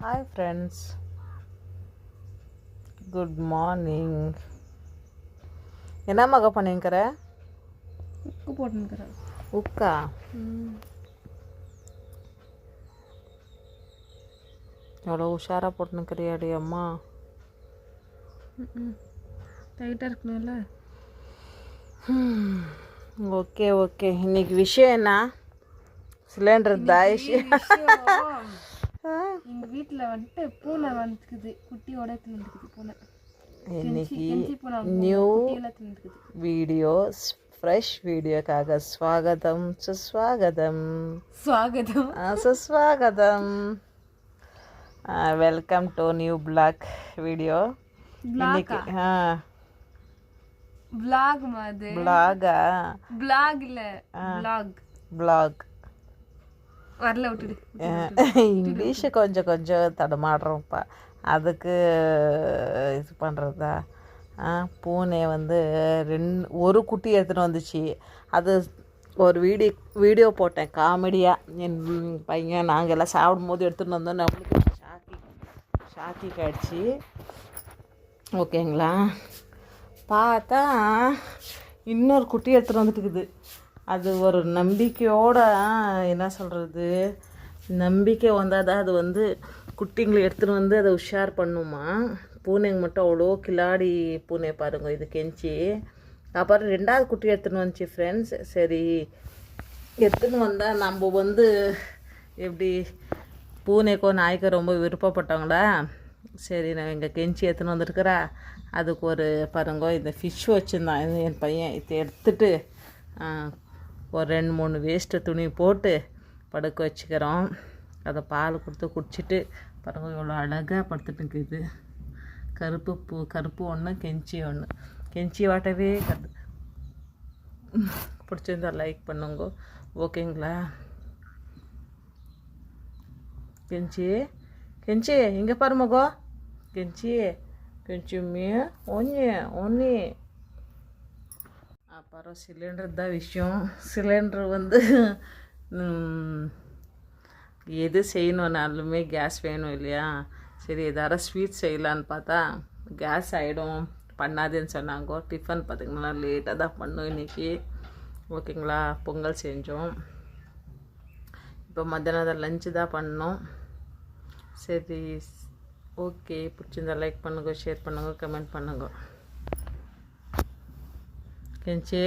Hi friends, good morning. என்ன மக பண்ணிக்கிற? உப்பு போட்டுக்கிறேன். உக்கா? எவ்வளோ உஷாராக போட்டுனுக்கிறியாடி அம்மா? டைட்டாக இருக்கணும்ல. Okay okay. இன்னைக்கு விஷயம் என்ன? Cylinder Daesh. எங்கள் வீட்டில் வந்துட்டு பூனை வந்துக்குது, குட்டியோட தின்னுக்குது பூனை. இன்னைக்கு நியூ வீடியோ, ஃப்ரெஷ் வீடியோக்காக ஸ்வாகதம் சுஸ்வாகதம். சுஸ்வாகதம். Welcome to new blog video. இன்னைக்கு பிளாக் மாதிரி. பிளாகா? பிளாக் இல்லை, பிளாக். பிளாக் வரல, விட்டுடு. இங்கிலீஷு கொஞ்சம் கொஞ்சம் தடுமாடுறோம்ப்பா, அதுக்கு இது பண்ணுறதா. பூனை வந்து ஒரு குட்டி எடுத்துகிட்டு வந்துச்சு. அது ஒரு வீடியோ போட்டேன் காமெடியாக. என் பையன் நாங்கள் எல்லாம் சாப்பிடும்போது எடுத்துகிட்டு வந்தோம். நம்மளுக்கு ஷாக்கிங் ஆகிடுச்சு. ஓகேங்களா? பார்த்தா இன்னொரு குட்டி எடுத்துகிட்டு வந்துட்டுக்குது. அது ஒரு நம்பிக்கையோட, என்ன சொல்கிறது, நம்பிக்கை வந்தால் தான் அது வந்து குட்டிங்களை எடுத்துகிட்டு வந்து அதை உஷார் பண்ணுமா. பூனைங்க மட்டும் அவ்வளோ கிளாடி பூனை பாருங்க. இது கெஞ்சி அப்புறம் ரெண்டாவது குட்டி எடுத்துன்னு வந்துச்சு ஃப்ரெண்ட்ஸ். சரி, எடுத்துன்னு வந்தால் நம்ம வந்து எப்படி பூனைக்கோ நாய்க்கோ ரொம்ப விருப்பப்பட்டவங்களா. சரி, நான் எங்கள் கெஞ்சி எடுத்துன்னு வந்துருக்குறா. அதுக்கு ஒரு பாருங்க, இந்த ஃபிஷ் வச்சுருந்தான் என் பையன். இதை எடுத்துட்டு ஒரு 2-3 வேஸ்ட்டு துணி போட்டு படுக்க வச்சுக்கிறோம். அதை பால் கொடுத்து குடிச்சிட்டு பாருங்க இவ்வளோ அழகாக படுத்துட்டு இருக்குது. கருப்பு ஒன்று, கெஞ்சி ஒன்று. கெஞ்சி வாட்டவே பிடிச்சிருந்தா லைக் பண்ணுங்க, ஓகேங்களா? கெஞ்சி இங்கே பாரு மகோ. கெஞ்சுமே ஒன்று. அப்புறம் சிலிண்டர் தான் விஷயம். சிலிண்டர் வந்து எது செய்யணுன்னாலுமே கேஸ் வேணும் இல்லையா? சரி, எதாவது ஸ்வீட் செய்யலான்னு பார்த்தா கேஸ் ஆகிடும், பண்ணாதேன்னு சொன்னாங்க. டிஃபன் பார்த்திங்கன்னா லேட்டாக தான் பண்ணோம் இன்றைக்கி, ஓகேங்களா? பொங்கல் செஞ்சோம். இப்போ மத்தியானம் லஞ்சு தான் பண்ணோம். சரி, ஓகே. பிடிச்சிருந்தா லைக் பண்ணுங்க, ஷேர் பண்ணுங்க, கமெண்ட் பண்ணுங்க. கெஞ்சி